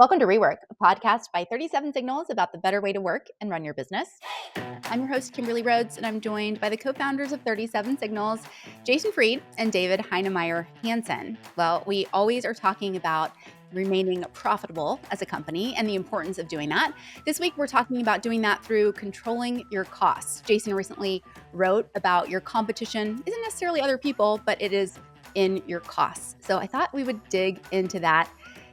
Welcome to REWORK, a podcast by 37 Signals about the better way to work and run your business. I'm your host, Kimberly Rhodes, and I'm joined by the co-founders of 37 Signals, Jason Fried and David Heinemeier Hansson. Well, we always are talking about remaining profitable as a company and the importance of doing that. This week, we're talking about doing that through controlling your costs. Jason recently wrote about your competition isn't necessarily other people, but it is in your costs. So I thought we would dig into that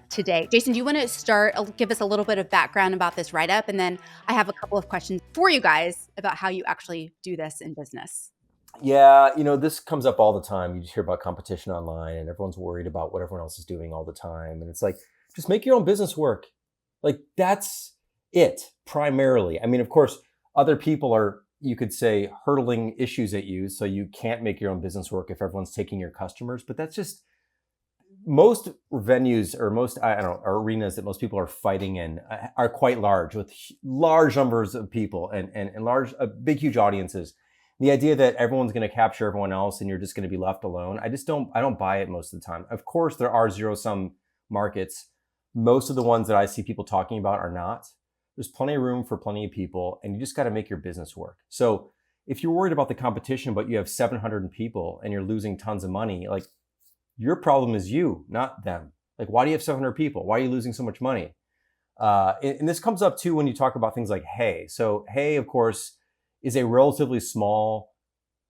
today. Jason, do you want to start, give us a little bit of background about this write-up? And then I have a couple of questions for you guys about how you actually do this in business. Yeah, this comes up all the time. You just hear about competition online and everyone's worried about what everyone else is doing all the time. And it's like, just make your own business work. Like, that's it primarily. I mean, of course, other people are, you could say, hurtling issues at you. So you can't make your own business work if everyone's taking your customers. But that's just, most venues or most, arenas that most people are fighting in are quite large, with large numbers of people and large, big, huge audiences. The idea that everyone's going to capture everyone else and you're just going to be left alone, I don't buy it most of the time. Of course, there are zero-sum markets. Most of the ones that I see people talking about are not. There's plenty of room for plenty of people, and you just got to make your business work. So if you're worried about the competition, but you have 700 people and you're losing tons of money, like, your problem is you, not them. Like, why do you have 700 people? Why are you losing so much money? And this comes up too when you talk about things like Hey. So Hey, of course, is a relatively small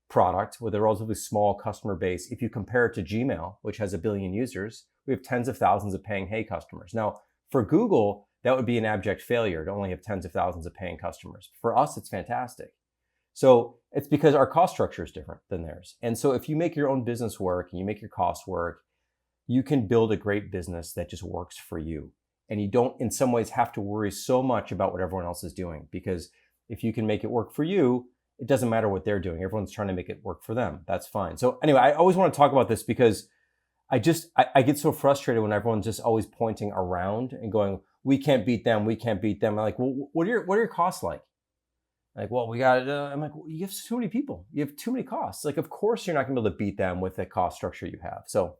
product with a relatively small customer base. If you compare it to Gmail, which has 1 billion users, we have tens of thousands of paying Hey customers. Now, for Google, that would be an abject failure to only have tens of thousands of paying customers. For us, it's fantastic. So it's because our cost structure is different than theirs. And so if you make your own business work and you make your costs work, you can build a great business that just works for you. And you don't, in some ways, have to worry so much about what everyone else is doing, because if you can make it work for you, it doesn't matter what they're doing. Everyone's trying to make it work for them. That's fine. So anyway, I always want to talk about this because I get so frustrated when everyone's just always pointing around and going, we can't beat them. We can't beat them. I'm like, well, what are your costs like? Like, well, we got it. I'm like, well, you have too many people. You have too many costs. Like, of course, you're not going to be able to beat them with the cost structure you have. So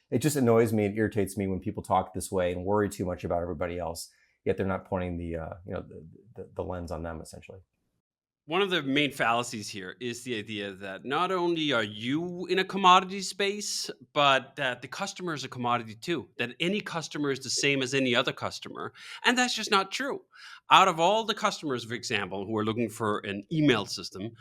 it just annoys me and irritates me when people talk this way and worry too much about everybody else, yet they're not pointing the lens on them, essentially. One of the main fallacies here is the idea that not only are you in a commodity space, but that the customer is a commodity too, that any customer is the same as any other customer. And that's just not true. Out of all the customers, for example, who are looking for an email system,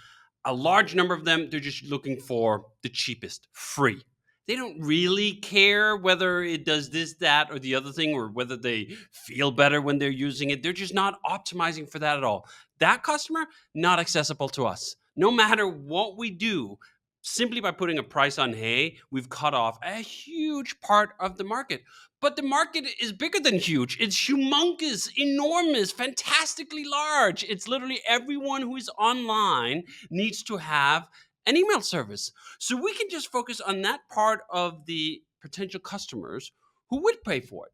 a large number of them, they're just looking for the cheapest, free. They don't really care whether it does this, that, or the other thing, or whether they feel better when they're using it. They're just not optimizing for that at all. That customer, not accessible to us. No matter what we do, simply by putting a price on Hey, we've cut off a huge part of the market. But the market is bigger than huge. It's humongous, enormous, fantastically large. It's literally everyone who is online needs to have an email service. So we can just focus on that part of the potential customers who would pay for it.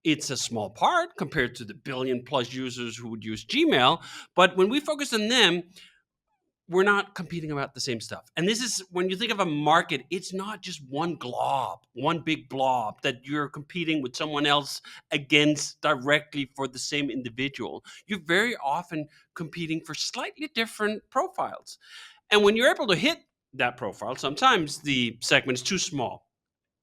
It's a small part compared to the 1 billion plus users who would use Gmail. But when we focus on them, we're not competing about the same stuff. And this is, when you think of a market, it's not just one big blob that you're competing with someone else against directly for the same individual. You're very often competing for slightly different profiles. And when you're able to hit that profile, sometimes the segment is too small.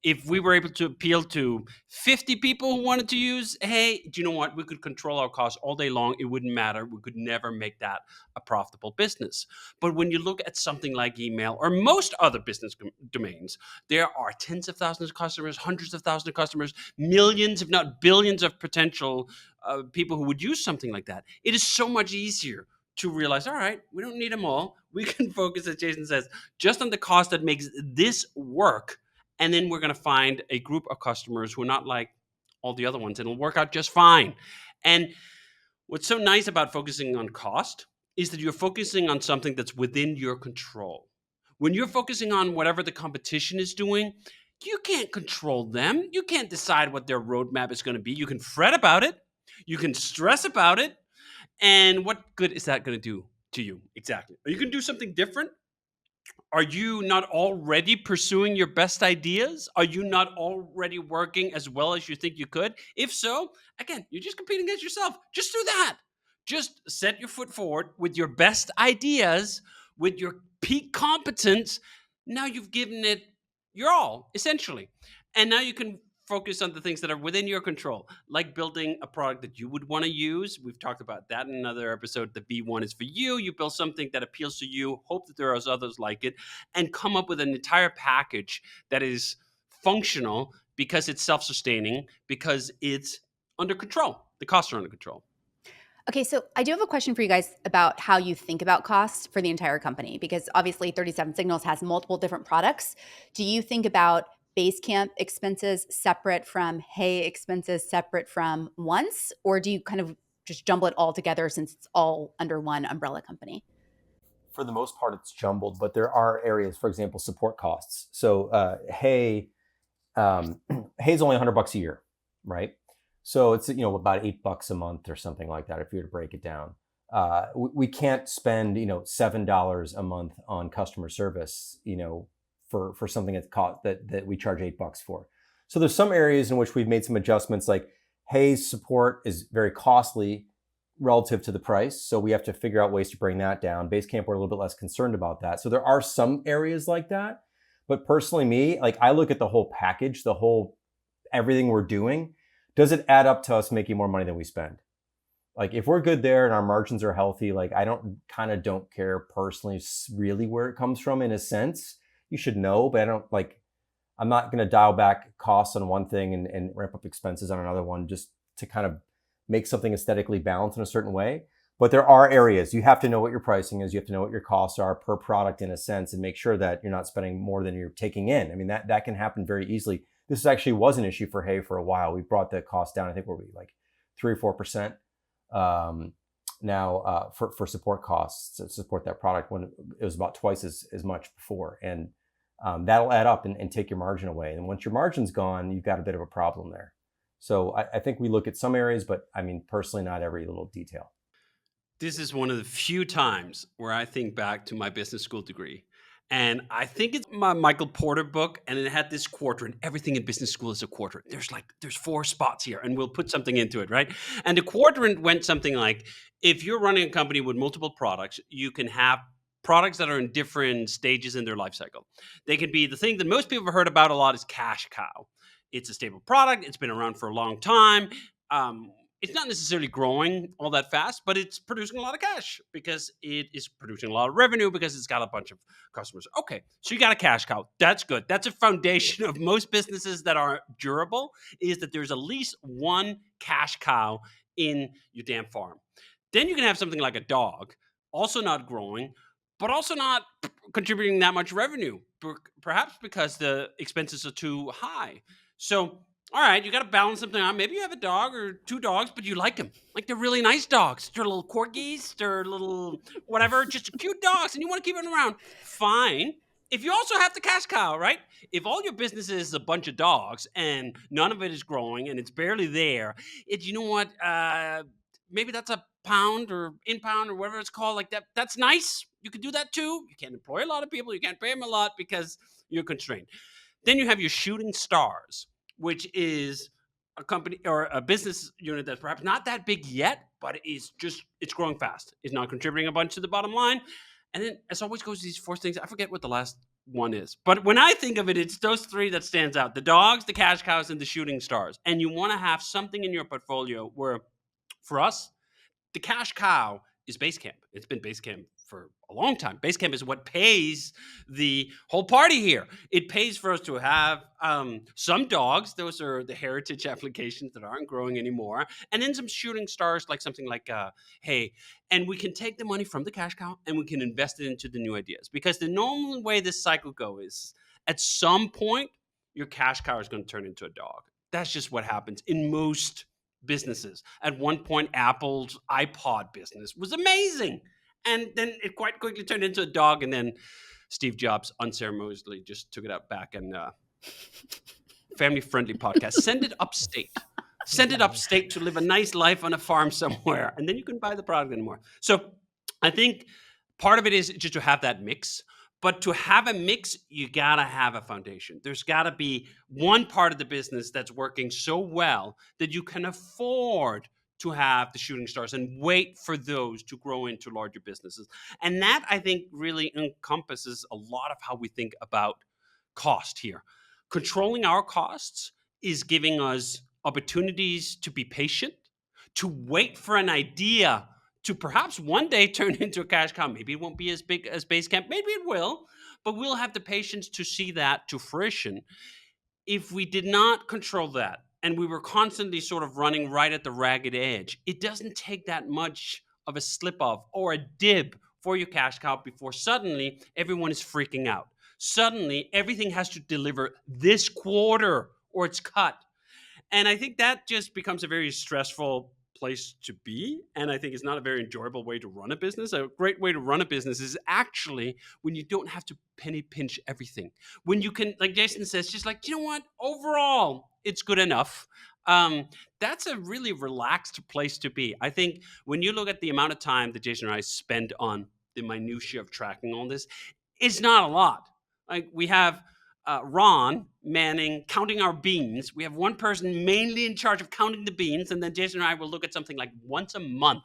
If we were able to appeal to 50 people who wanted to use Hey, do you know what? We could control our costs all day long. It wouldn't matter. We could never make that a profitable business. But when you look at something like email or most other business domains, there are tens of thousands of customers, hundreds of thousands of customers, millions, if not billions of potential people who would use something like that. It is so much easier to realize, all right, we don't need them all. We can focus, as Jason says, just on the cost that makes this work. And then we're going to find a group of customers who are not like all the other ones. It'll work out just fine. And what's so nice about focusing on cost is that you're focusing on something that's within your control. When you're focusing on whatever the competition is doing, you can't control them. You can't decide what their roadmap is going to be. You can fret about it. You can stress about it. And what good is that going to do to you? Exactly. You can do something different. Are you not already pursuing your best ideas? Are you not already working as well as you think you could? If so, again, you're just competing against yourself. Just do that. Just set your foot forward with your best ideas, with your peak competence. Now you've given it your all, essentially. And now you can focus on the things that are within your control, like building a product that you would want to use. We've talked about that in another episode. The B1 is for you. You build something that appeals to you, hope that there are others like it, and come up with an entire package that is functional because it's self-sustaining, because it's under control. The costs are under control. Okay, so I do have a question for you guys about how you think about costs for the entire company, because obviously 37 Signals has multiple different products. Do you think about Basecamp expenses separate from Hey expenses separate from Once, or do you kind of just jumble it all together since it's all under one umbrella company? For the most part, it's jumbled, but there are areas, for example, support costs. So Hey, Hey's only $100 a year, right? So it's about $8 a month or something like that if you were to break it down. We can't spend $7 a month on customer service for something that we charge $8 for. So there's some areas in which we've made some adjustments, like Hey's support is very costly relative to the price, so we have to figure out ways to bring that down. Basecamp, we're a little bit less concerned about that. So there are some areas like that, but personally, I look at the whole package, everything we're doing. Does it add up to us making more money than we spend? If we're good there and our margins are healthy, I don't care personally really where it comes from. In a sense, you should know, but I'm not going to dial back costs on one thing and ramp up expenses on another one just to kind of make something aesthetically balanced in a certain way. But there are areas you have to know what your pricing is. You have to know what your costs are per product in a sense, and make sure that you're not spending more than you're taking in. I mean, that can happen very easily. This actually was an issue for Hey for a while. We brought the cost down. I think we're 3 or 4% now for support costs to support that product, when it was about twice as much before. And that'll add up and take your margin away. And once your margin's gone, you've got a bit of a problem there. So I think we look at some areas, but I mean, personally, not every little detail. This is one of the few times where I think back to my business school degree. And I think it's my Michael Porter book, and it had this quadrant. Everything in business school is a quadrant. There's 4 spots here, and we'll put something into it, right? And the quadrant went something like, if you're running a company with multiple products, you can have products that are in different stages in their life cycle. They can be the thing that most people have heard about a lot is cash cow. It's a stable product. It's been around for a long time. It's not necessarily growing all that fast, but it's producing a lot of cash because it is producing a lot of revenue because it's got a bunch of customers. Okay, so you got a cash cow. That's good. That's a foundation of most businesses that are durable, is that there's at least one cash cow in your damn farm. Then you can have something like a dog, also not growing, but also not contributing that much revenue, perhaps because the expenses are too high. So, all right, you got to balance something out. Maybe you have a dog or 2 dogs, but you like them. They're really nice dogs. They're little corgis. They're little whatever, just cute dogs, and you want to keep them around. Fine. If you also have the cash cow, right? If all your business is a bunch of dogs and none of it is growing and it's barely there, you know what? Maybe that's a pound or in-pound or whatever it's called. That's nice. You could do that too. You can't employ a lot of people. You can't pay them a lot because you're constrained. Then you have your shooting stars, which is a company or a business unit that's perhaps not that big yet, but it's growing fast. It's not contributing a bunch to the bottom line. And then, as always goes, these 4 things. I forget what the last one is. But when I think of it, it's those 3 that stands out: the dogs, the cash cows, and the shooting stars. And you want to have something in your portfolio where, for us, the cash cow is Basecamp. It's been Basecamp for a long time. Basecamp is what pays the whole party here. It pays for us to have some dogs. Those are the heritage applications that aren't growing anymore. And then some shooting stars, like something like Hey. And we can take the money from the cash cow and we can invest it into the new ideas. Because the normal way this cycle goes is, at some point, your cash cow is going to turn into a dog. That's just what happens in most businesses. At one point, Apple's iPod business was amazing. And then it quite quickly turned into a dog. And then Steve Jobs unceremoniously just took it out back and family-friendly podcast. Send it upstate. Send it upstate to live a nice life on a farm somewhere. And then you can buy the product anymore. So I think part of it is just to have that mix. But to have a mix, you got to have a foundation. There's got to be one part of the business that's working so well that you can afford to have the shooting stars and wait for those to grow into larger businesses. And that, I think, really encompasses a lot of how we think about cost here. Controlling our costs is giving us opportunities to be patient, to wait for an idea to perhaps one day turn into a cash cow. Maybe it won't be as big as Basecamp. Maybe it will, but we'll have the patience to see that to fruition. If we did not control that and we were constantly sort of running right at the ragged edge, it doesn't take that much of a slip off or a dib for your cash cow before suddenly everyone is freaking out. Suddenly everything has to deliver this quarter or it's cut. And I think that just becomes a very stressful place to be. And I think it's not a very enjoyable way to run a business. A great way to run a business is actually when you don't have to penny pinch everything. When you can, like Jason says, just like, you know what, overall, it's good enough. That's a really relaxed place to be. I think when you look at the amount of time that Jason and I spend on the minutiae of tracking all this, it's not a lot. Like we have Ron manning counting our beans. We have one person mainly in charge of counting the beans, and then Jason and I will look at something like once a month.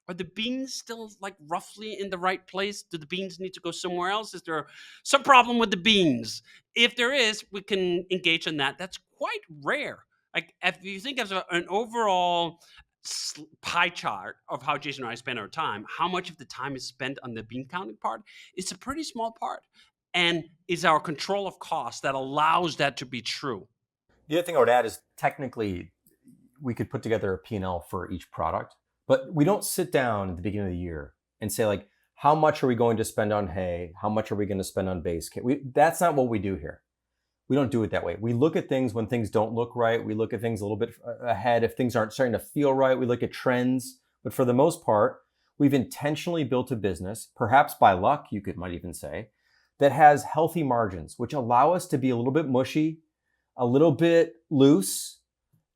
Are the beans still like roughly in the right place? Do the beans need to go somewhere else? Is there some problem with the beans? If there is, we can engage in that. That's quite rare. Like if you think of an overall pie chart of how Jason and I spend our time, how much of the time is spent on the bean counting part? It's a pretty small part. And is our control of cost that allows that to be true. The other thing I would add is technically we could put together a P&L for each product, but we don't sit down at the beginning of the year and say like, how much are we going to spend on hay? How much are we going to spend on base kit? That's not what we do here. We don't do it that way. We look at things when things don't look right. We look at things a little bit ahead. If things aren't starting to feel right, we look at trends. But for the most part, we've intentionally built a business, perhaps by luck, might even say, that has healthy margins, which allow us to be a little bit mushy, a little bit loose,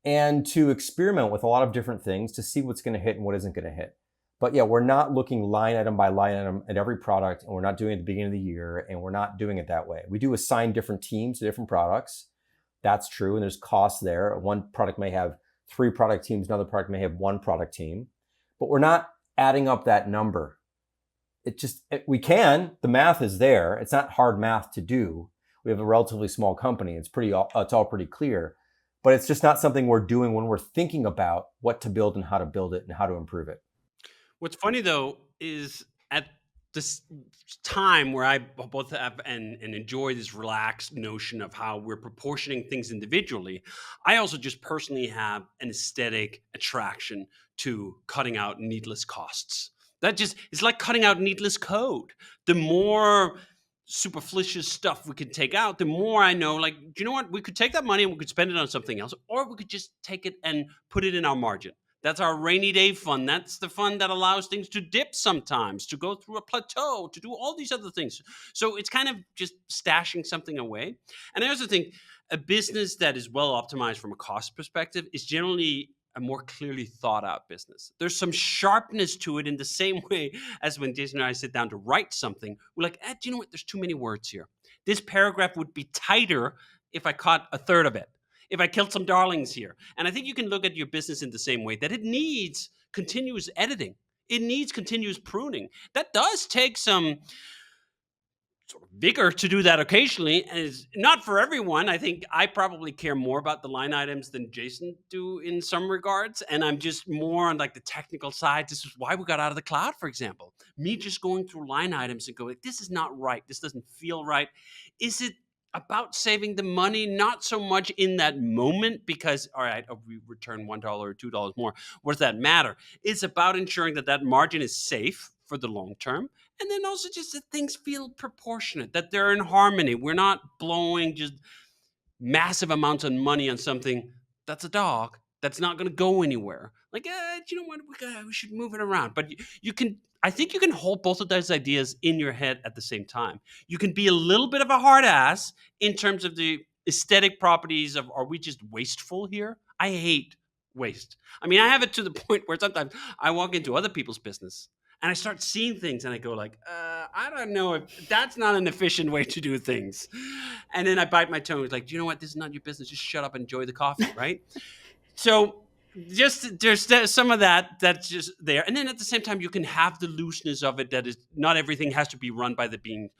and to experiment with a lot of different things to see what's going to hit and what isn't going to hit. But yeah, we're not looking line item by line item at every product, and we're not doing it at the beginning of the year, and we're not doing it that way. We do assign different teams to different products. That's true, and there's costs there. One product may have 3 product teams, another product may have 1 product team, but we're not adding up that number. We can, the math is there. It's not hard math to do. We have a relatively small company. It's all pretty clear, but it's just not something we're doing when we're thinking about what to build and how to build it and how to improve it. What's funny though, is at this time where I both have and enjoy this relaxed notion of how we're proportioning things individually, I also just personally have an aesthetic attraction to cutting out needless costs. It's like cutting out needless code. The more superfluous stuff we could take out, the more I know, like, do you know what? We could take that money and we could spend it on something else, or we could just take it and put it in our margin. That's our rainy day fund. That's the fund that allows things to dip sometimes, to go through a plateau, to do all these other things. So it's kind of just stashing something away. And I also think a business that is well optimized from a cost perspective is generally a more clearly thought out business. There's some sharpness to it in the same way as when Jason and I sit down to write something. We're like, do you know what? There's too many words here. This paragraph would be tighter if I cut a third of it, if I killed some darlings here. And I think you can look at your business in the same way, that it needs continuous editing. It needs continuous pruning. That does take some sort of vigor to do that occasionally, and it's not for everyone. I think I probably care more about the line items than Jason do in some regards, and I'm just more on like the technical side. This is why we got out of the cloud, for example. Me just going through line items and going, this is not right, this doesn't feel right. Is it about saving the money? Not so much in that moment, because all right, we return $1 or $2 more, what does that matter? It's about ensuring that that margin is safe for the long term. And then also just that things feel proportionate, that they're in harmony. We're not blowing just massive amounts of money on something that's a dog, that's not going to go anywhere. Like, you know what? We should move it around. But I think you can hold both of those ideas in your head at the same time. You can be a little bit of a hard ass in terms of the aesthetic properties of, are we just wasteful here? I hate waste. I mean, I have it to the point where sometimes I walk into other people's business And I start seeing things and I go like, I don't know if that's not an efficient way to do things. And then I bite my tongue. It's like, do you know what? This is not your business. Just shut up and enjoy the coffee, right? So just there's some of that's just there. And then at the same time, you can have the looseness of it. That is, not everything has to be run by the bean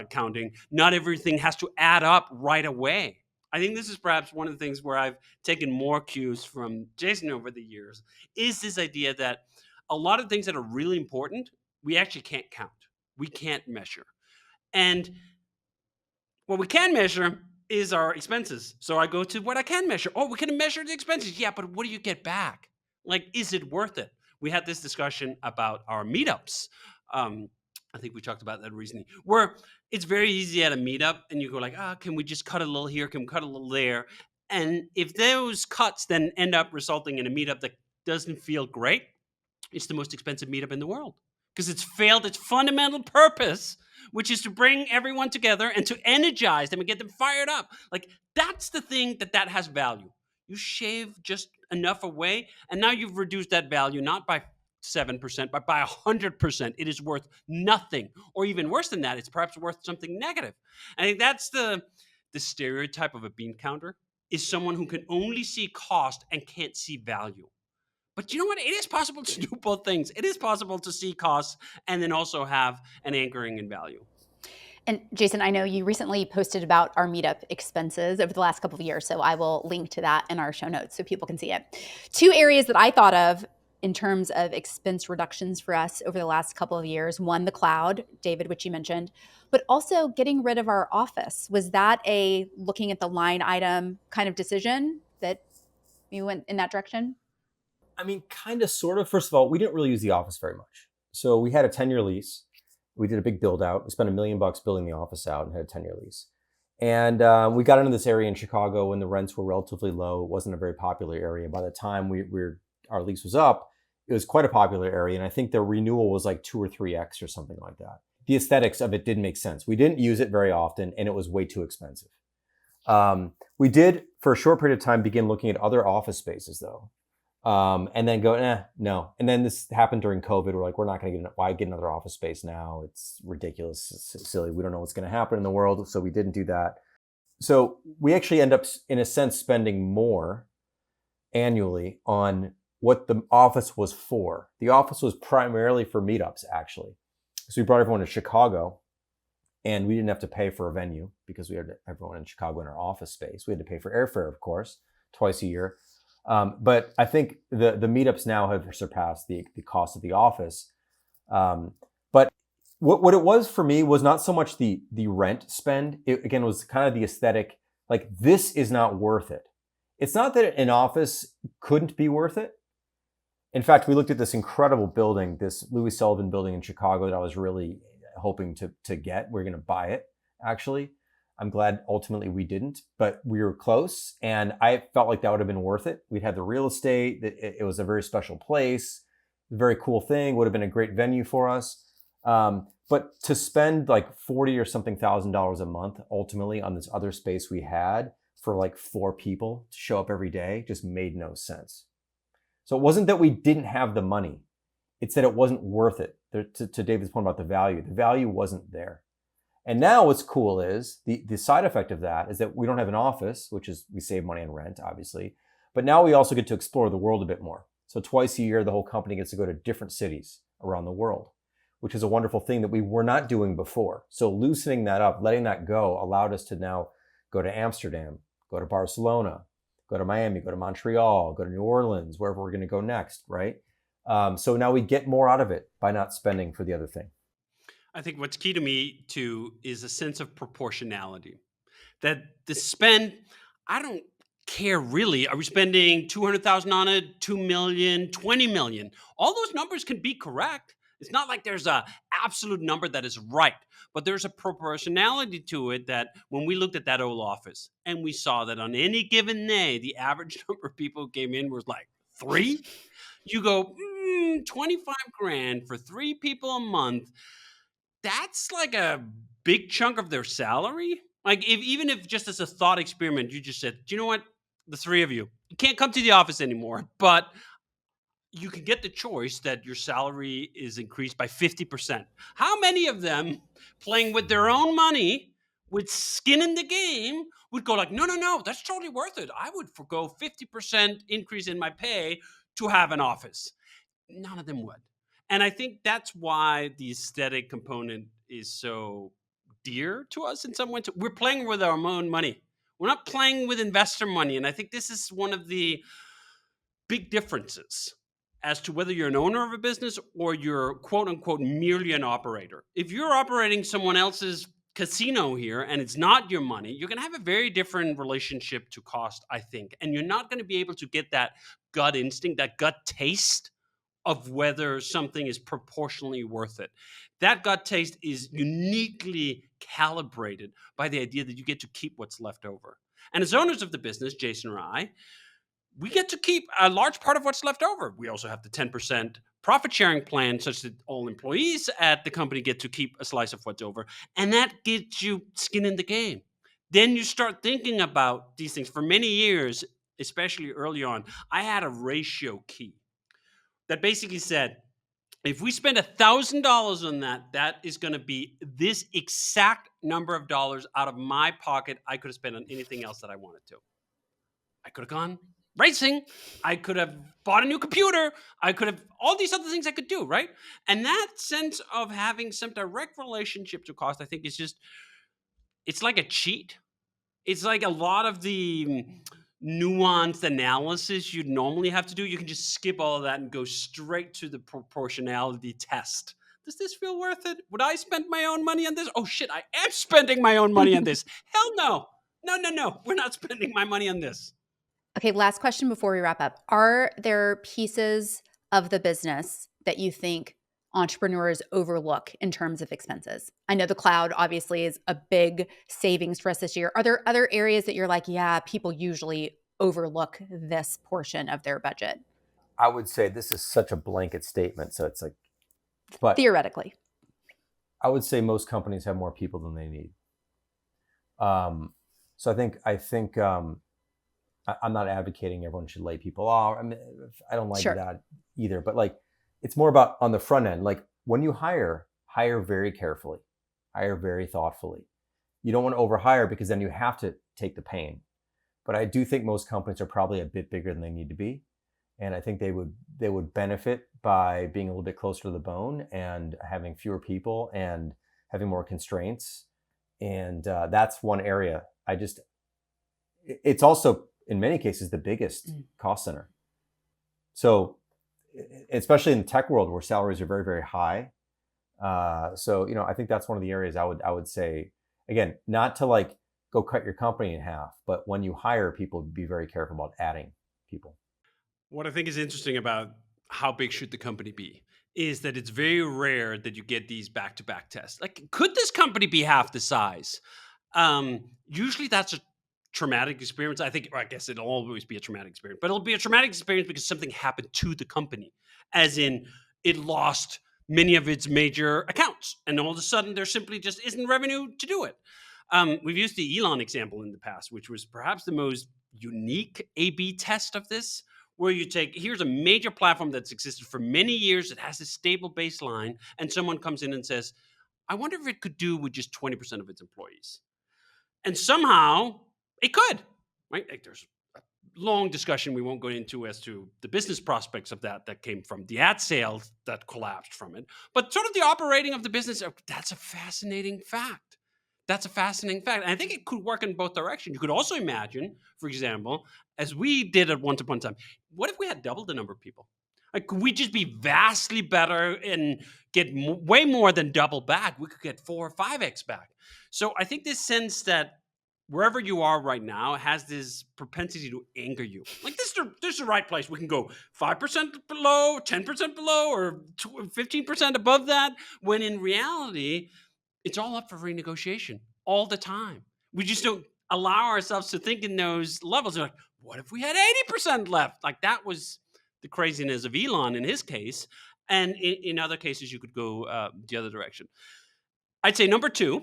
counting. Not everything has to add up right away. I think this is perhaps one of the things where I've taken more cues from Jason over the years, is this idea that a lot of things that are really important, we actually can't count. We can't measure. And what we can measure is our expenses. So I go to what I can measure. Oh, we can measure the expenses. Yeah, but what do you get back? Like, is it worth it? We had this discussion about our meetups. I think we talked about that recently, where it's very easy at a meetup and you go like, can we just cut a little here? Can we cut a little there? And if those cuts then end up resulting in a meetup that doesn't feel great, it's the most expensive meetup in the world because it's failed its fundamental purpose, which is to bring everyone together and to energize them and get them fired up. Like, that's the thing that has value. You shave just enough away, and now you've reduced that value not by 7%, but by 100%. It is worth nothing, or even worse than that, it's perhaps worth something negative. I think that's the stereotype of a bean counter, is someone who can only see cost and can't see value. But you know what? It is possible to do both things. It is possible to see costs and then also have an anchoring in value. And Jason, I know you recently posted about our meetup expenses over the last couple of years, so I will link to that in our show notes so people can see it. Two areas that I thought of in terms of expense reductions for us over the last couple of years. One, the cloud, David, which you mentioned, but also getting rid of our office. Was that a looking at the line item kind of decision that you went in that direction? I mean, kind of, sort of. First of all, we didn't really use the office very much. So we had a 10-year lease. We did a big build out. We spent $1 million building the office out and had a 10-year lease. And we got into this area in Chicago when the rents were relatively low. It wasn't a very popular area. By the time our lease was up, it was quite a popular area. And I think the renewal was like 2 or 3x or something like that. The aesthetics of it didn't make sense. We didn't use it very often, and it was way too expensive. We did, for a short period of time, begin looking at other office spaces, though. And then go, no. And then this happened during COVID. We're like, we're not going to why get another office space now? It's ridiculous. It's silly. We don't know what's going to happen in the world. So we didn't do that. So we actually end up, in a sense, spending more annually on what the office was for. The office was primarily for meetups, actually. So we brought everyone to Chicago, and we didn't have to pay for a venue because we had everyone in Chicago in our office space. We had to pay for airfare, of course, twice a year. But I think the meetups now have surpassed the cost of the office. But what it was for me was not so much the rent spend. It, again, was kind of the aesthetic. Like, this is not worth it. It's not that an office couldn't be worth it. In fact, we looked at this incredible building, this Louis Sullivan building in Chicago that I was really hoping to get. We're going to buy it, actually. I'm glad ultimately we didn't, but we were close, and I felt like that would have been worth it. We'd had the real estate. It was a very special place, a very cool thing, would have been a great venue for us. But to spend like $40,000 or something a month ultimately on this other space we had for like 4 people to show up every day just made no sense. So it wasn't that we didn't have the money. It's that it wasn't worth it. To David's point about the value wasn't there. And now what's cool is the side effect of that is that we don't have an office, which is we save money on rent, obviously. But now we also get to explore the world a bit more. So twice a year, the whole company gets to go to different cities around the world, which is a wonderful thing that we were not doing before. So loosening that up, letting that go, allowed us to now go to Amsterdam, go to Barcelona, go to Miami, go to Montreal, go to New Orleans, wherever we're going to go next, right? So now we get more out of it by not spending for the other thing. I think what's key to me too is a sense of proportionality. That the spend, I don't care really. Are we spending 200,000 on it, 2 million, 20 million? All those numbers can be correct. It's not like there's a absolute number that is right, but there's a proportionality to it that when we looked at that old office and we saw that on any given day, the average number of people who came in was like 3, you go, 25 grand for 3 people a month. That's like a big chunk of their salary. Like, even if just as a thought experiment, you just said, do you know what? The 3 of you can't come to the office anymore, but you can get the choice that your salary is increased by 50%. How many of them playing with their own money, with skin in the game, would go like, no, that's totally worth it. I would forgo 50% increase in my pay to have an office. None of them would. And I think that's why the aesthetic component is so dear to us in some ways. We're playing with our own money. We're not playing with investor money. And I think this is one of the big differences as to whether you're an owner of a business or you're quote unquote merely an operator. If you're operating someone else's casino here and it's not your money, you're going to have a very different relationship to cost, I think. And you're not going to be able to get that gut instinct, that gut taste of whether something is proportionally worth it. That gut taste is uniquely calibrated by the idea that you get to keep what's left over. And as owners of the business, Jason or I, we get to keep a large part of what's left over. We also have the 10% profit sharing plan such that all employees at the company get to keep a slice of what's over. And that gets you skin in the game. Then you start thinking about these things. For many years, especially early on, I had a ratio key that basically said, if we spend $1,000 on that, that is going to be this exact number of dollars out of my pocket I could have spent on anything else that I wanted to. I could have gone racing. I could have bought a new computer. I could have all these other things I could do, right? And that sense of having some direct relationship to cost, I think is just, it's like a cheat. It's like a lot of the nuanced analysis you'd normally have to do. You can just skip all of that and go straight to the proportionality test. Does this feel worth it? Would I spend my own money on this? Oh shit, I am spending my own money on this. Hell no. No. We're not spending my money on this. Okay, last question before we wrap up. Are there pieces of the business that you think entrepreneurs overlook in terms of expenses? I know the cloud obviously is a big savings for us this year. Are there other areas that you're like, yeah, people usually overlook this portion of their budget? I would say this is such a blanket statement. So it's like, but theoretically, I would say most companies have more people than they need. So I think I'm not advocating everyone should lay people off. I mean, I don't like that either, but like, it's more about on the front end. Like when you hire very carefully, hire very thoughtfully. You don't want to overhire because then you have to take the pain. But I do think most companies are probably a bit bigger than they need to be. And I think they would benefit by being a little bit closer to the bone and having fewer people and having more constraints. And that's one area. It's also in many cases the biggest cost center. So especially in the tech world where salaries are very, very high. So, I think that's one of the areas I would say, again, not to like go cut your company in half, but when you hire people, be very careful about adding people. What I think is interesting about how big should the company be is that it's very rare that you get these back-to-back tests. Like, could this company be half the size? Usually that's a traumatic experience. I guess it'll always be a traumatic experience, but it'll be a traumatic experience because something happened to the company, as in it lost many of its major accounts. And all of a sudden there simply just isn't revenue to do it. We've used the Elon example in the past, which was perhaps the most unique A/B test of this, where you here's a major platform that's existed for many years. It has a stable baseline. And someone comes in and says, I wonder if it could do with just 20% of its employees. And somehow it could, right? Like there's a long discussion we won't go into as to the business prospects of that came from the ad sales that collapsed from it. But sort of the operating of the business, that's a fascinating fact. That's a fascinating fact. And I think it could work in both directions. You could also imagine, for example, as we did at once upon a time, what if we had double the number of people? Like, could we just be vastly better and get way more than double back? We could get 4 or 5x back. So I think this sense that wherever you are right now has this propensity to anger you. Like this is the right place. We can go 5% below, 10% below, or 15% above that, when in reality, it's all up for renegotiation all the time. We just don't allow ourselves to think in those levels. We're like, what if we had 80% left? Like that was the craziness of Elon in his case. And in other cases, you could go the other direction. I'd say number 2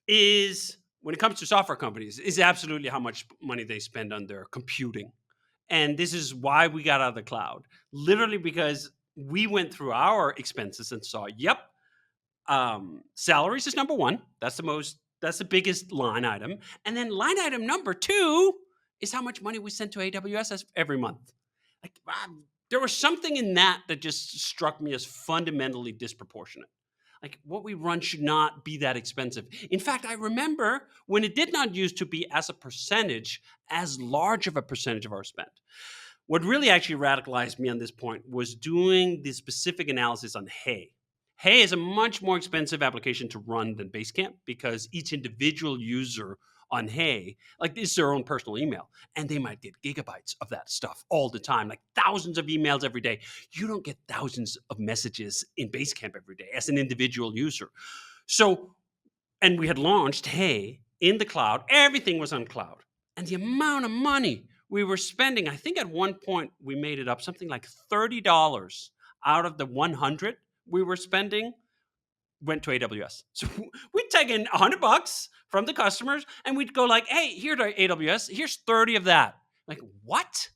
is, when it comes to software companies, is absolutely how much money they spend on their computing. And this is why we got out of the cloud. Literally because we went through our expenses and saw, yep, salaries is number one. That's the biggest line item. And then line item number two is how much money we send to AWS every month. Like, there was something in that just struck me as fundamentally disproportionate. Like, what we run should not be that expensive. In fact, I remember when it did not used to be as large of a percentage of our spend. What really actually radicalized me on this point was doing the specific analysis on Hey. Hey is a much more expensive application to run than Basecamp because each individual user on Hey, like, this is their own personal email, and they might get gigabytes of that stuff all the time, like thousands of emails every day. You don't get thousands of messages in Basecamp every day as an individual user. So, and we had launched Hey in the cloud. Everything was on cloud. And the amount of money we were spending, I think at one point we made it up, something like $30 out of the 100 we were spending went to AWS. So we'd take in $100 from the customers and we'd go like, hey, here's our AWS, here's 30 of that. Like, what?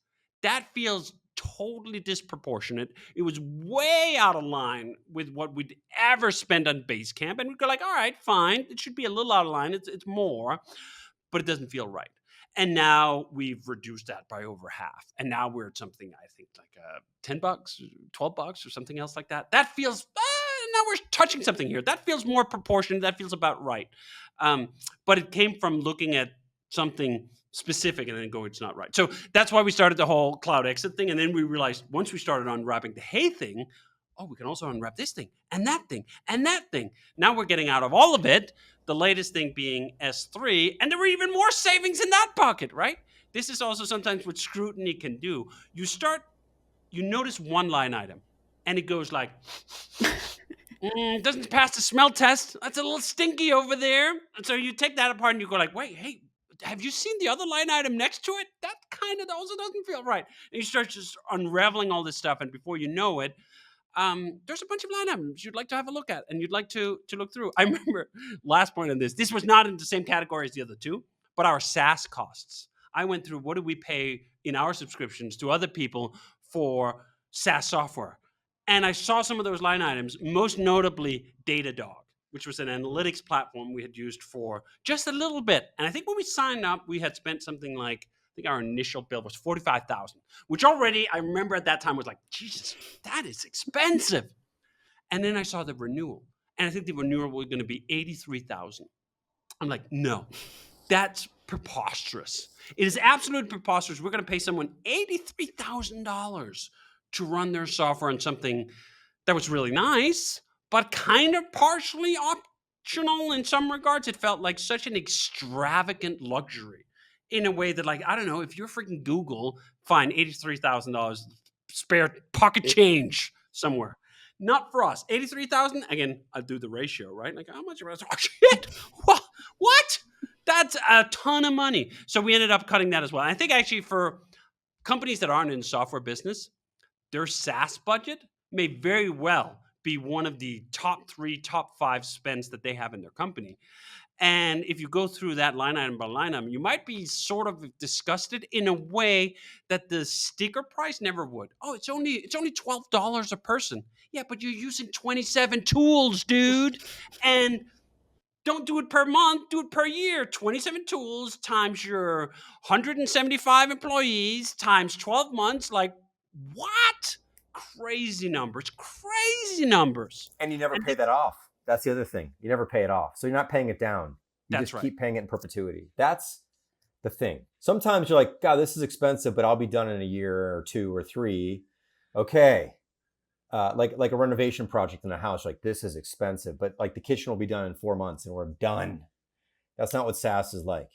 That feels totally disproportionate. It was way out of line with what we'd ever spend on Basecamp. And we'd go like, all right, fine. It should be a little out of line. It's more, but it doesn't feel right. And now we've reduced that by over half. And now we're at something, I think, like $10, $12 or something else like that. That feels, now we're touching something here. That feels more proportionate. That feels about right. But it came from looking at something specific and then go, it's not right. So that's why we started the whole cloud exit thing. And then we realized once we started unwrapping the Hey thing, oh, we can also unwrap this thing and that thing and that thing. Now we're getting out of all of it. The latest thing being S3, and there were even more savings in that bucket, right? This is also sometimes what scrutiny can do. You notice one line item, and it goes like, doesn't pass the smell test. That's a little stinky over there. And so you take that apart and you go like, wait, hey, have you seen the other line item next to it? That kind of also doesn't feel right. And you start just unraveling all this stuff, and before you know it, there's a bunch of line items you'd like to have a look at and you'd like to look through. I remember last point on this was not in the same category as the other two, but our SaaS costs. I went through what do we pay in our subscriptions to other people for SaaS software. And I saw some of those line items, most notably Datadog, which was an analytics platform we had used for just a little bit. And I think when we signed up, we had spent something like, I think our initial bill was $45,000, which already I remember at that time was like, Jesus, that is expensive. And then I saw the renewal, and I think the renewal was going to be $83,000. I'm like, no, that's preposterous. It is absolutely preposterous. We're going to pay someone $83,000 to run their software on something that was really nice, but kind of partially optional in some regards. It felt like such an extravagant luxury. In a way that, like, I don't know, if you're freaking Google, fine, $83,000 spare pocket change somewhere. Not for us. $83,000, again, I'll do the ratio, right? Like, how much of it? Oh, shit! What? That's a ton of money. So we ended up cutting that as well. And I think actually for companies that aren't in the software business, their SaaS budget may very well be one of the top 3, top 5 spends that they have in their company. And if you go through that line item by line item, you might be sort of disgusted in a way that the sticker price never would. Oh, it's only $12 a person. Yeah, but you're using 27 tools, dude. And don't do it per month, do it per year. 27 tools times your 175 employees times 12 months. Like, what? Crazy numbers. And you never pay that off. That's the other thing. You never pay it off. So you're not paying it down. You That's just right. keep paying it in perpetuity. That's the thing. Sometimes you're like, God, this is expensive, but I'll be done in a year or 2 or 3. Okay. Like a renovation project in a house, like this is expensive, but like the kitchen will be done in 4 months and we're done. That's not what SaaS is like.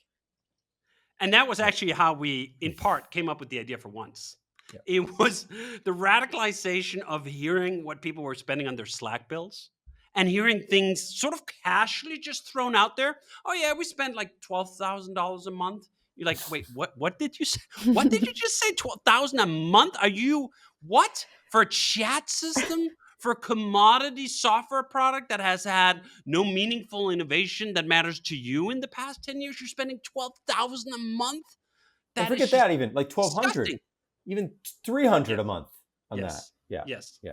And that was actually how we, in part, came up with the idea for once. Yeah. It was the radicalization of hearing what people were spending on their Slack bills and hearing things sort of casually just thrown out there. Oh yeah, we spend like $12,000 a month. You're like, wait, what did you say? What did you just say? 12,000 a month? Are you what? For a chat system? For a commodity software product that has had no meaningful innovation that matters to you in the past 10 years, you're spending $12,000 a month? And forget that, even like 1,200. Disgusting. even 300 a month on that. Yeah. Yes. Yeah.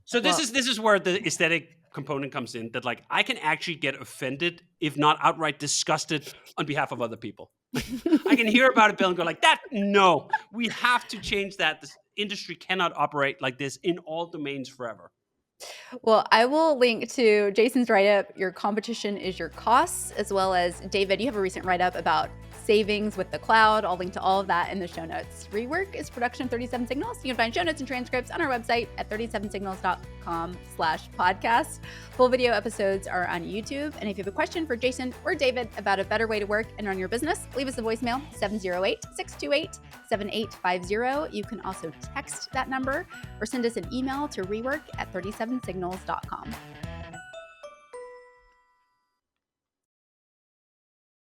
So this is where the aesthetic component comes in, that like I can actually get offended, if not outright disgusted, on behalf of other people. I can hear about it, Bill, and go like that. No, we have to change that. This industry cannot operate like this in all domains forever. Well, I will link to Jason's write-up, Your Competition is Your Costs, as well as David, you have a recent write-up about savings with the cloud. I'll link to all of that in the show notes. Rework is production of 37 Signals. You can find show notes and transcripts on our website at 37signals.com/podcast. Full video episodes are on YouTube. And if you have a question for Jason or David about a better way to work and run your business, leave us a voicemail, 708-628-7850. You can also text that number or send us an email to rework@37signals.com.